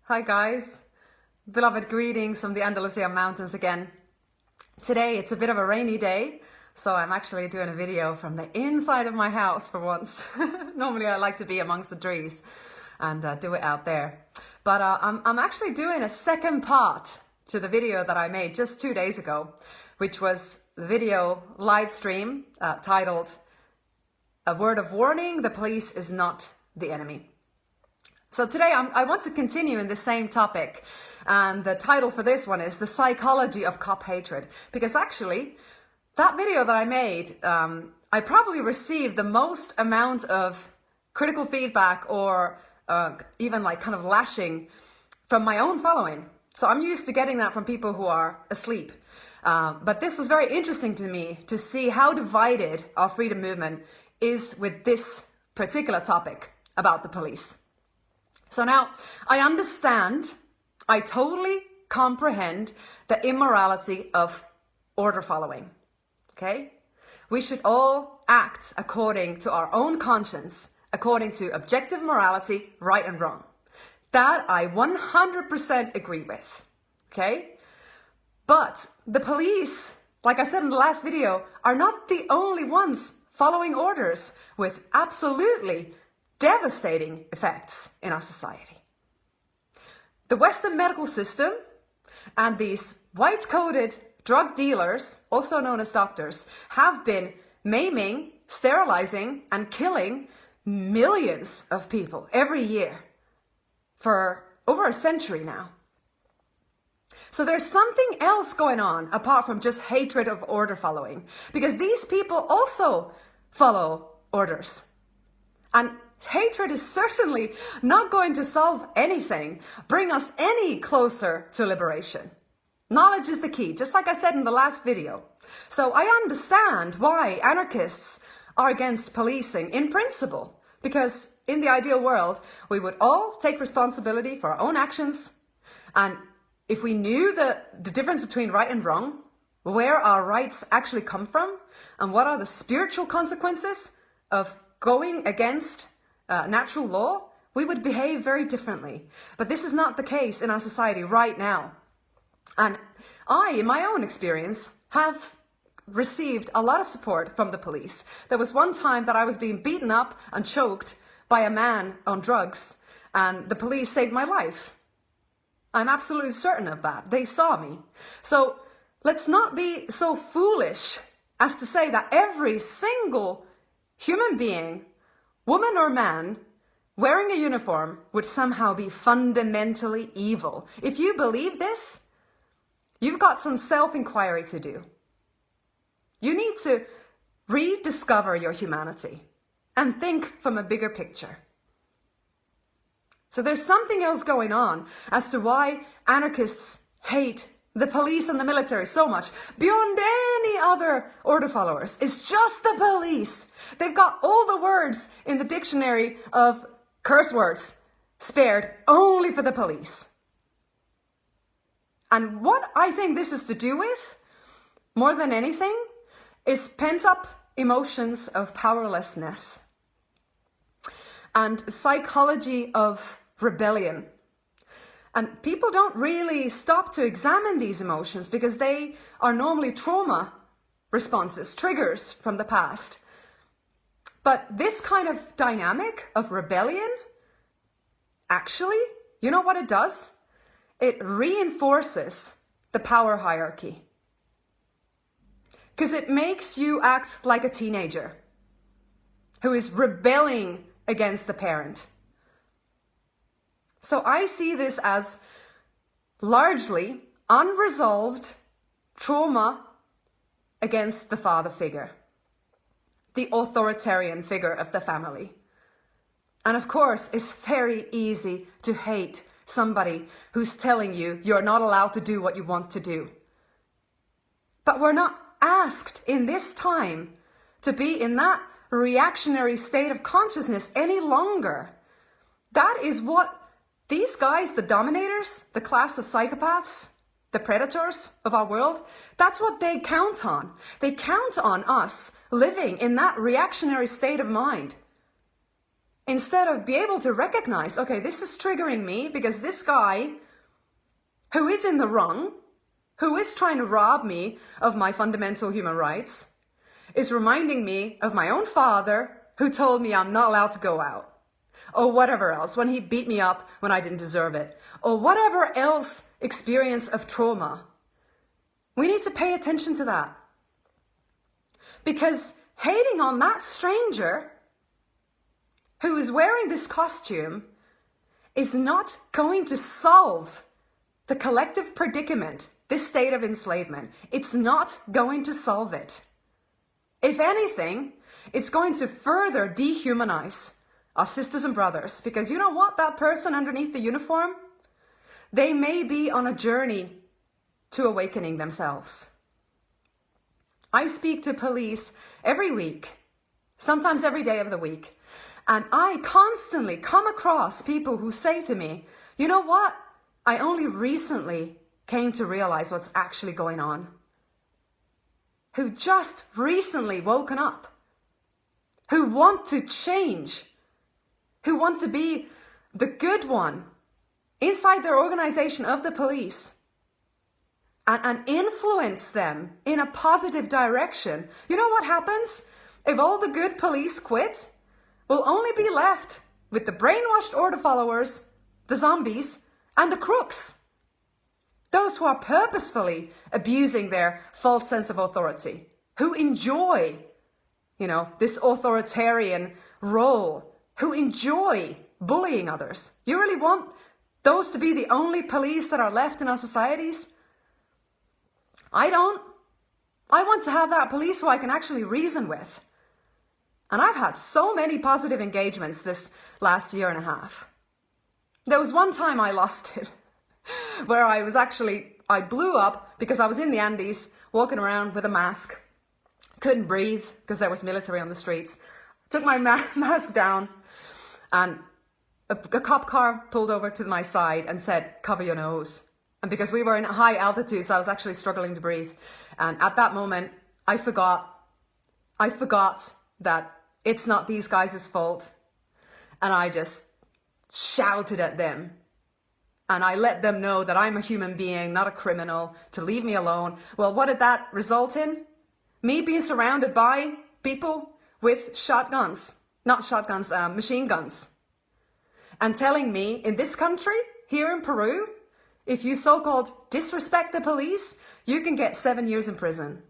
Hi guys, beloved greetings from the Andalusia mountains again. Today it's a bit of a rainy day, so I'm actually doing a video from the inside of my house for once. Normally I like to be amongst the trees and do it out there. But I'm actually doing a second part to the video that I made just 2 days ago, which was the video live stream titled "A Word of Warning, the Police is Not the Enemy." So today I want to continue in the same topic, and the title for this one is The Psychology of Cop Hatred, because actually that video that I made, I probably received the most amount of critical feedback or even like kind of lashing from my own following. So I'm used to getting that from people who are asleep. But this was very interesting to me to see how divided our freedom movement is with this particular topic about the police. So now, I understand, I totally comprehend the immorality of order following, okay? We should all act according to our own conscience, according to objective morality, right and wrong. That I 100% agree with, okay? But the police, like I said in the last video, are not the only ones following orders with absolutely devastating effects in our society. The Western medical system and these white-coated drug dealers, also known as doctors, have been maiming, sterilizing, and killing millions of people every year for over a century now. So there's something else going on apart from just hatred of order following, because these people also follow orders. And hatred is certainly not going to solve anything, bring us any closer to liberation. Knowledge is the key, just like I said in the last video. So I understand why anarchists are against policing in principle, because in the ideal world, we would all take responsibility for our own actions. And if we knew the difference between right and wrong, where our rights actually come from, and what are the spiritual consequences of going against natural law, we would behave very differently. But this is not the case in our society right now. And I, in my own experience, have received a lot of support from the police. There was one time that I was being beaten up and choked by a man on drugs, and the police saved my life. I'm absolutely certain of that. They saw me. So let's not be so foolish as to say that every single human being, woman or man, wearing a uniform would somehow be fundamentally evil. If you believe this, you've got some self-inquiry to do. You need to rediscover your humanity and think from a bigger picture. So there's something else going on as to why anarchists hate the police and the military so much, beyond any other order followers. It's just the police. They've got all the words in the dictionary of curse words spared only for the police. And what I think this is to do with, more than anything, is pent-up emotions of powerlessness and psychology of rebellion. And people don't really stop to examine these emotions because they are normally trauma responses, triggers from the past. But this kind of dynamic of rebellion, actually, you know what it does? It reinforces the power hierarchy. Because it makes you act like a teenager who is rebelling against the parent. So I see this as largely unresolved trauma against the father figure, the authoritarian figure of the family. And of course, it's very easy to hate somebody who's telling you you're not allowed to do what you want to do. But we're not asked in this time to be in that reactionary state of consciousness any longer. That is what these guys, the dominators, the class of psychopaths, the predators of our world, that's what they count on. They count on us living in that reactionary state of mind. Instead of be able to recognize, okay, this is triggering me because this guy who is in the wrong, who is trying to rob me of my fundamental human rights, is reminding me of my own father who told me I'm not allowed to go out. Or whatever else, when he beat me up when I didn't deserve it. Or whatever else experience of trauma. We need to pay attention to that. Because hating on that stranger who is wearing this costume is not going to solve the collective predicament, this state of enslavement. It's not going to solve it. If anything, it's going to further dehumanize our sisters and brothers, because you know what? That person underneath the uniform, they may be on a journey to awakening themselves. I speak to police every week, sometimes every day of the week, and I constantly come across people who say to me, you know what? I only recently came to realize what's actually going on. Who just recently woken up, who want to change, who want to be the good one inside their organization of the police and influence them in a positive direction. You know what happens? If all the good police quit, we'll only be left with the brainwashed order followers, the zombies, and the crooks. Those who are purposefully abusing their false sense of authority, who enjoy, this authoritarian role, who enjoy bullying others. You really want those to be the only police that are left in our societies? I don't. I want to have that police who I can actually reason with. And I've had so many positive engagements this last year and a half. There was one time I lost it, where I blew up because I was in the Andes, walking around with a mask, couldn't breathe because there was military on the streets, took my mask down, and a cop car pulled over to my side and said, cover your nose. And because we were in high altitude, so I was actually struggling to breathe. And at that moment, I forgot that it's not these guys' fault. And I just shouted at them. And I let them know that I'm a human being, not a criminal, to leave me alone. Well, what did that result in? Me being surrounded by people with machine guns. And telling me, in this country, here in Peru, if you so-called disrespect the police, you can get 7 years in prison.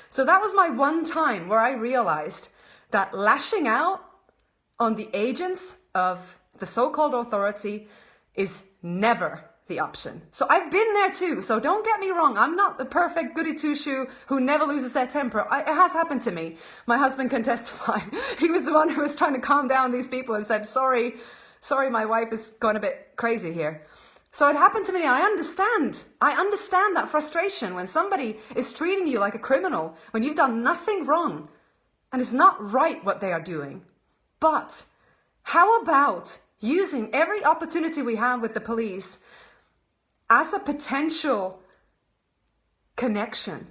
So that was my one time where I realized that lashing out on the agents of the so-called authority is never the option. So I've been there too. So don't get me wrong. I'm not the perfect goody two-shoe who never loses their temper. It has happened to me. My husband can testify. He was the one who was trying to calm down these people and said, sorry, my wife is going a bit crazy here. So it happened to me. I understand that frustration when somebody is treating you like a criminal, when you've done nothing wrong and it's not right what they are doing. But how about using every opportunity we have with the police as a potential connection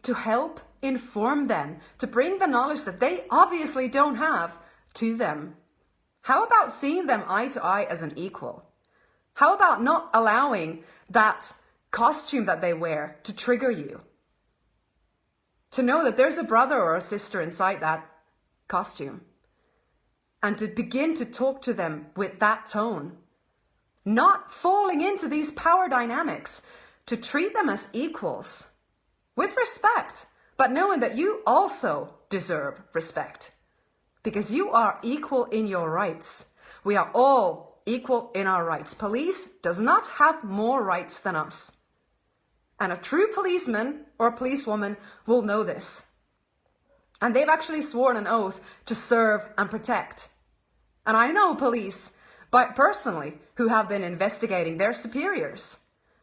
to help inform them, to bring the knowledge that they obviously don't have to them? How about seeing them eye to eye as an equal? How about not allowing that costume that they wear to trigger you? To know that there's a brother or a sister inside that costume. And to begin to talk to them with that tone. Not falling into these power dynamics. To treat them as equals. With respect. But knowing that you also deserve respect. Because you are equal in your rights. We are all equal in our rights. Police does not have more rights than us. And a true policeman or policewoman will know this. And they've actually sworn an oath to serve and protect. And I know police, but personally, who have been investigating their superiors,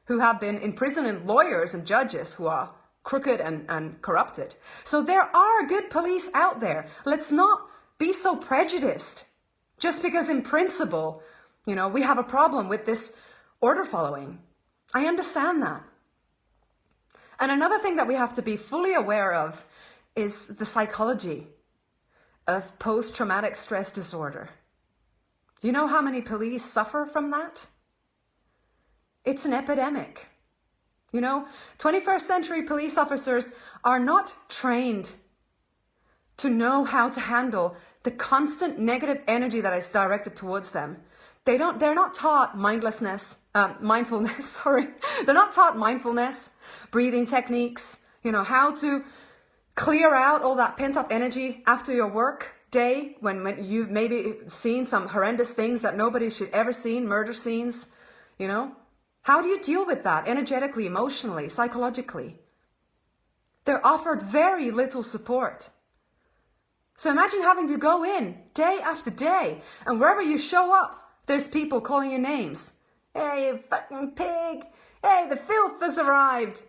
who have been imprisoning lawyers and judges who are crooked and corrupted. So there are good police out there. Let's not be so prejudiced just because in principle, we have a problem with this order following. I understand that. And another thing that we have to be fully aware of is the psychology of post-traumatic stress disorder. Do you know how many police suffer from that? It's an epidemic. 21st century police officers are not trained to know how to handle the constant negative energy that is directed towards them. They're not taught mindfulness, sorry. They're not taught mindfulness, breathing techniques, how to clear out all that pent up energy after your work day when you've maybe seen some horrendous things that nobody should ever see, murder scenes, How do you deal with that energetically, emotionally, psychologically? They're offered very little support. So imagine having to go in day after day, and wherever you show up, there's people calling you names. Hey, you fucking pig. Hey, the filth has arrived.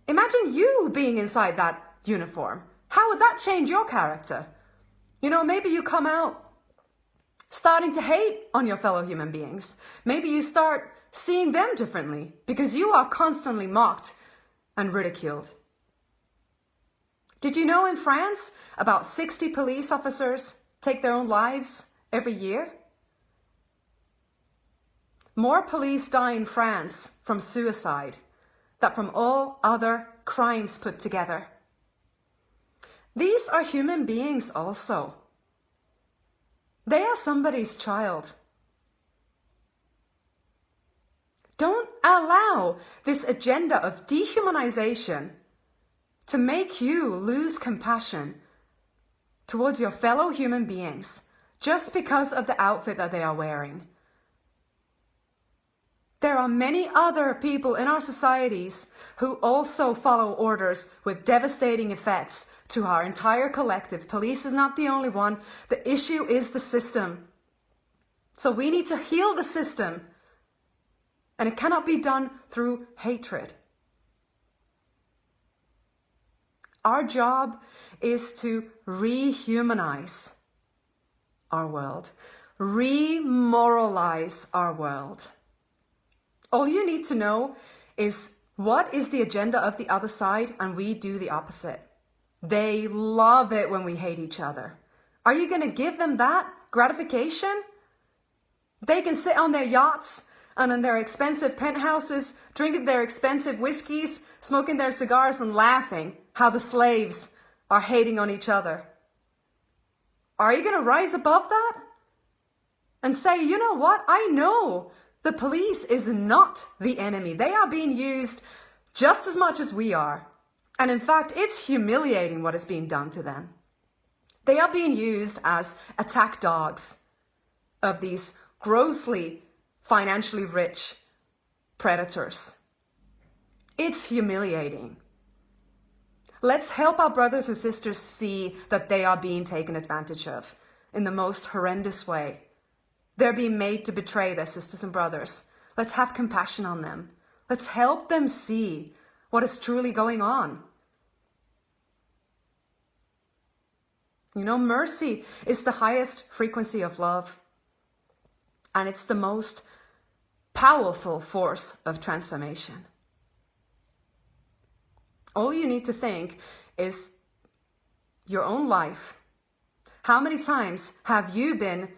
Imagine you being inside that uniform. How would that change your character? Maybe you come out starting to hate on your fellow human beings. Maybe you start seeing them differently because you are constantly mocked and ridiculed. Did you know in France, about 60 police officers take their own lives every year? More police die in France from suicide than from all other crimes put together. These are human beings also. They are somebody's child. Don't allow this agenda of dehumanization to make you lose compassion towards your fellow human beings just because of the outfit that they are wearing. There are many other people in our societies who also follow orders with devastating effects to our entire collective. Police is not the only one. The issue is the system. So we need to heal the system. And it cannot be done through hatred. Our job is to rehumanize our world, remoralize our world. All you need to know is what is the agenda of the other side, and we do the opposite. They love it when we hate each other. Are you going to give them that gratification? They can sit on their yachts and in their expensive penthouses, drinking their expensive whiskeys, smoking their cigars and laughing how the slaves are hating on each other. Are you going to rise above that and say, you know what? I know the police is not the enemy. They are being used just as much as we are. And in fact, it's humiliating what is being done to them. They are being used as attack dogs of these grossly financially rich predators. It's humiliating. Let's help our brothers and sisters see that they are being taken advantage of in the most horrendous way. They're being made to betray their sisters and brothers. Let's have compassion on them. Let's help them see what is truly going on. Mercy is the highest frequency of love. And it's the most powerful force of transformation. All you need to think is your own life. How many times have you been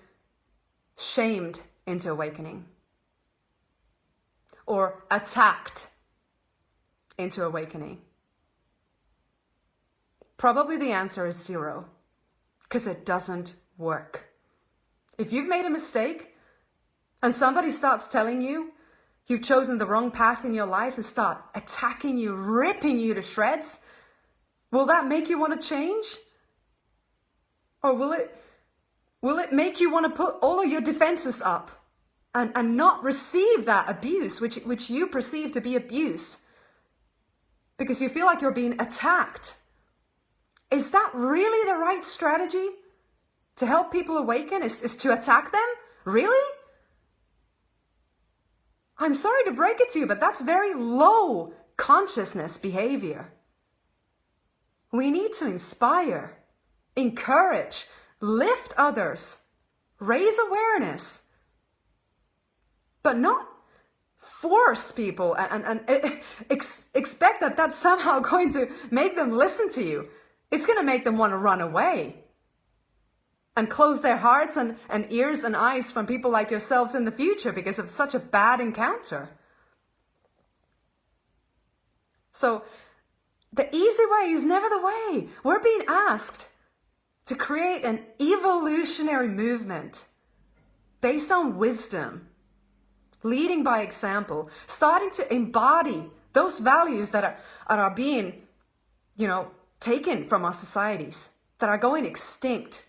shamed into awakening? Or attacked into awakening? Probably the answer is 0, because it doesn't work. If you've made a mistake and somebody starts telling you you've chosen the wrong path in your life and start attacking you, ripping you to shreds, will that make you want to change? Or will it make you want to put all of your defenses up and not receive that abuse, which you perceive to be abuse, because you feel like you're being attacked? Is that really the right strategy to help people awaken? Is to attack them? Really? I'm sorry to break it to you, but that's very low consciousness behavior. We need to inspire, encourage, lift others, raise awareness, but not force people and expect that that's somehow going to make them listen to you. It's going to make them want to run away. and close their hearts and ears and eyes from people like yourselves in the future because of such a bad encounter. So the easy way is never the way. We're being asked to create an evolutionary movement based on wisdom, leading by example, starting to embody those values that are being, taken from our societies, that are going extinct.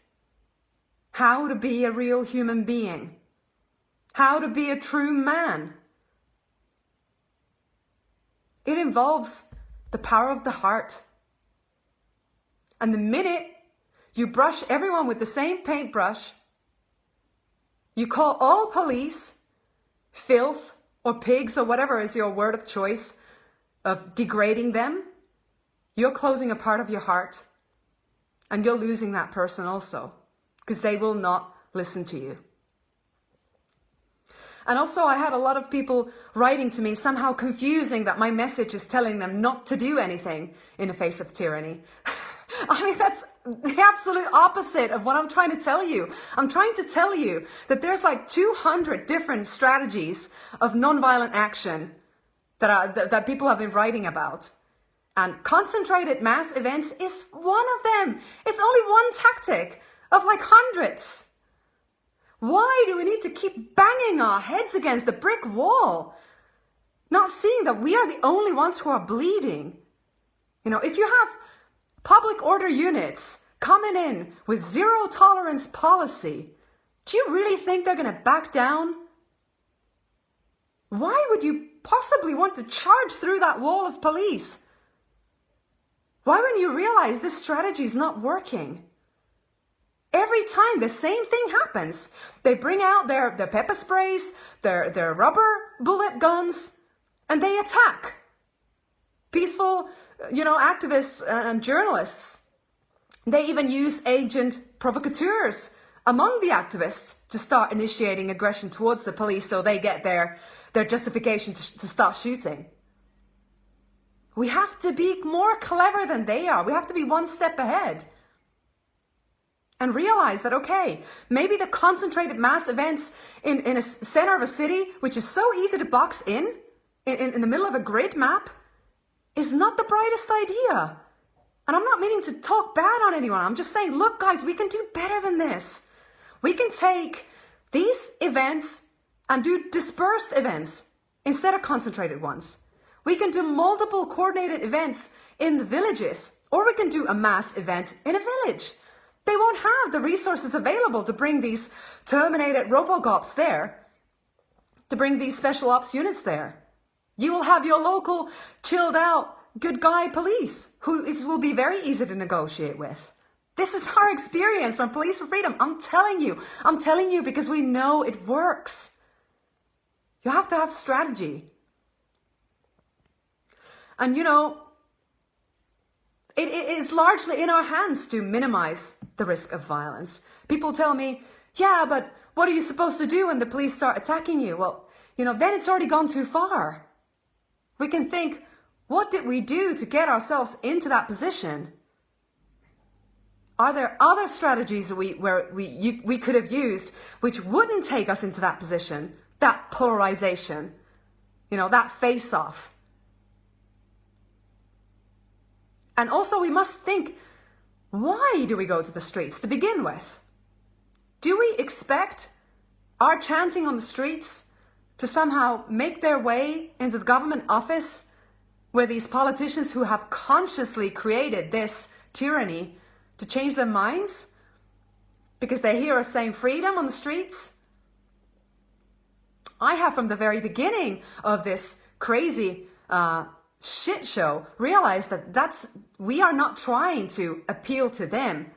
How to be a real human being. How to be a true man. It involves the power of the heart. And the minute you brush everyone with the same paintbrush, you call all police filth or pigs or whatever is your word of choice of degrading them, you're closing a part of your heart and you're losing that person also because they will not listen to you. And also I had a lot of people writing to me somehow confusing that my message is telling them not to do anything in the face of tyranny. I mean, that's the absolute opposite of what I'm trying to tell you. I'm trying to tell you that there's like 200 different strategies of nonviolent action that people have been writing about. And concentrated mass events is one of them. It's only one tactic of like hundreds. Why do we need to keep banging our heads against the brick wall? Not seeing that we are the only ones who are bleeding. If you have public order units coming in with zero tolerance policy, do you really think they're going to back down? Why would you possibly want to charge through that wall of police? Why when you realize this strategy is not working? Every time the same thing happens. They bring out their pepper sprays, their rubber bullet guns, and they attack peaceful, activists and journalists. They even use agent provocateurs among the activists to start initiating aggression towards the police so they get their justification to start shooting. We have to be more clever than they are. We have to be one step ahead. And realize that, okay, maybe the concentrated mass events in a center of a city, which is so easy to box in the middle of a grid map, is not the brightest idea. And I'm not meaning to talk bad on anyone. I'm just saying, look, guys, we can do better than this. We can take these events and do dispersed events instead of concentrated ones. We can do multiple coordinated events in the villages, or we can do a mass event in a village. They won't have the resources available to bring these terminated Robocops there, to bring these special ops units there. You will have your local, chilled out, good guy police who will be very easy to negotiate with. This is our experience from Police for Freedom. I'm telling you because we know it works. You have to have strategy. And it is largely in our hands to minimize the risk of violence. People tell me, yeah, but what are you supposed to do when the police start attacking you? Well, then it's already gone too far. We can think, what did we do to get ourselves into that position? Are there other strategies we could have used which wouldn't take us into that position? That polarization, that face-off. And also we must think, why do we go to the streets to begin with? Do we expect our chanting on the streets to somehow make their way into the government office where these politicians who have consciously created this tyranny to change their minds because they hear us saying freedom on the streets? I have from the very beginning of this crazy shit show realized that we are not trying to appeal to them.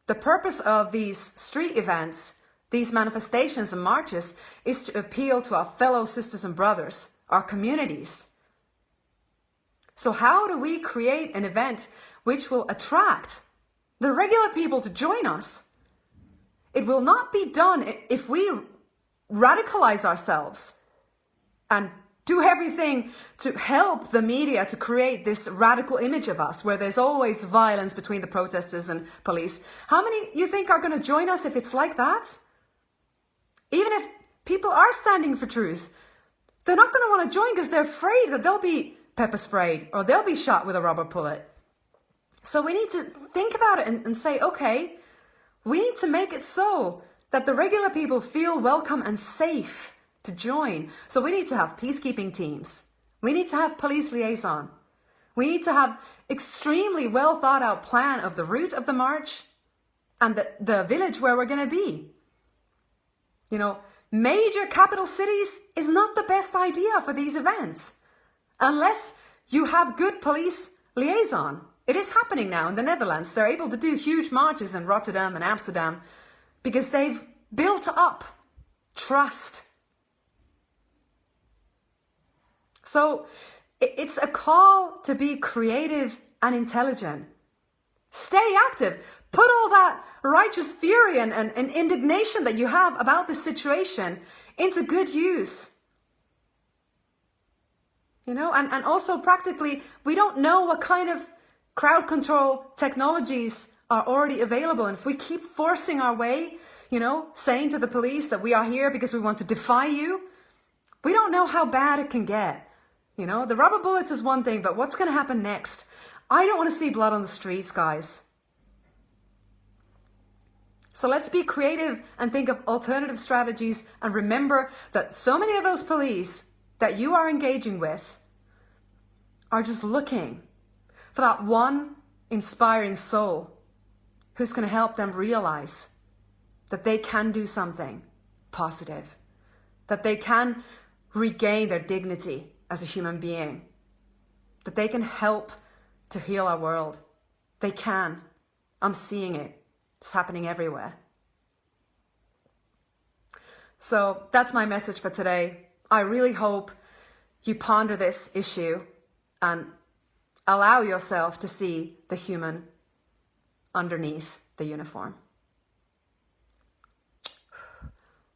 The purpose of these street events, these manifestations and marches, is to appeal to our fellow sisters and brothers, our communities. So how do we create an event which will attract the regular people to join us? It will not be done if we radicalize ourselves and do everything to help the media to create this radical image of us where there's always violence between the protesters and police. How many you think are going to join us if it's like that? Even if people are standing for truth, they're not going to want to join because they're afraid that they'll be pepper sprayed or they'll be shot with a rubber bullet. So we need to think about it and say, okay, we need to make it so that the regular people feel welcome and safe to join. So we need to have peacekeeping teams. We need to have police liaison. We need to have extremely well thought out plan of the route of the march and the village where we're going to be. You know, major capital cities is not the best idea for these events unless you have good police liaison. It is happening now in the Netherlands. They're able to do huge marches in Rotterdam and Amsterdam because they've built up trust. So it's a call to be creative and intelligent. Stay active. Put all that righteous fury and indignation that you have about this situation into good use. You know, and also practically, we don't know what kind of crowd control technologies are already available. And if we keep forcing our way, you know, saying to the police that we are here because we want to defy you, we don't know how bad it can get. You know, the rubber bullets is one thing, but what's going to happen next? I don't want to see blood on the streets, guys. So let's be creative and think of alternative strategies and remember that so many of those police that you are engaging with are just looking for that one inspiring soul who's going to help them realize that they can do something positive, that they can regain their dignity as a human being, that they can help to heal our world. They can. I'm seeing it. It's happening everywhere. So that's my message for today. I really hope you ponder this issue and allow yourself to see the human underneath the uniform.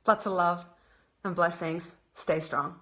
Lots of love and blessings. Stay strong.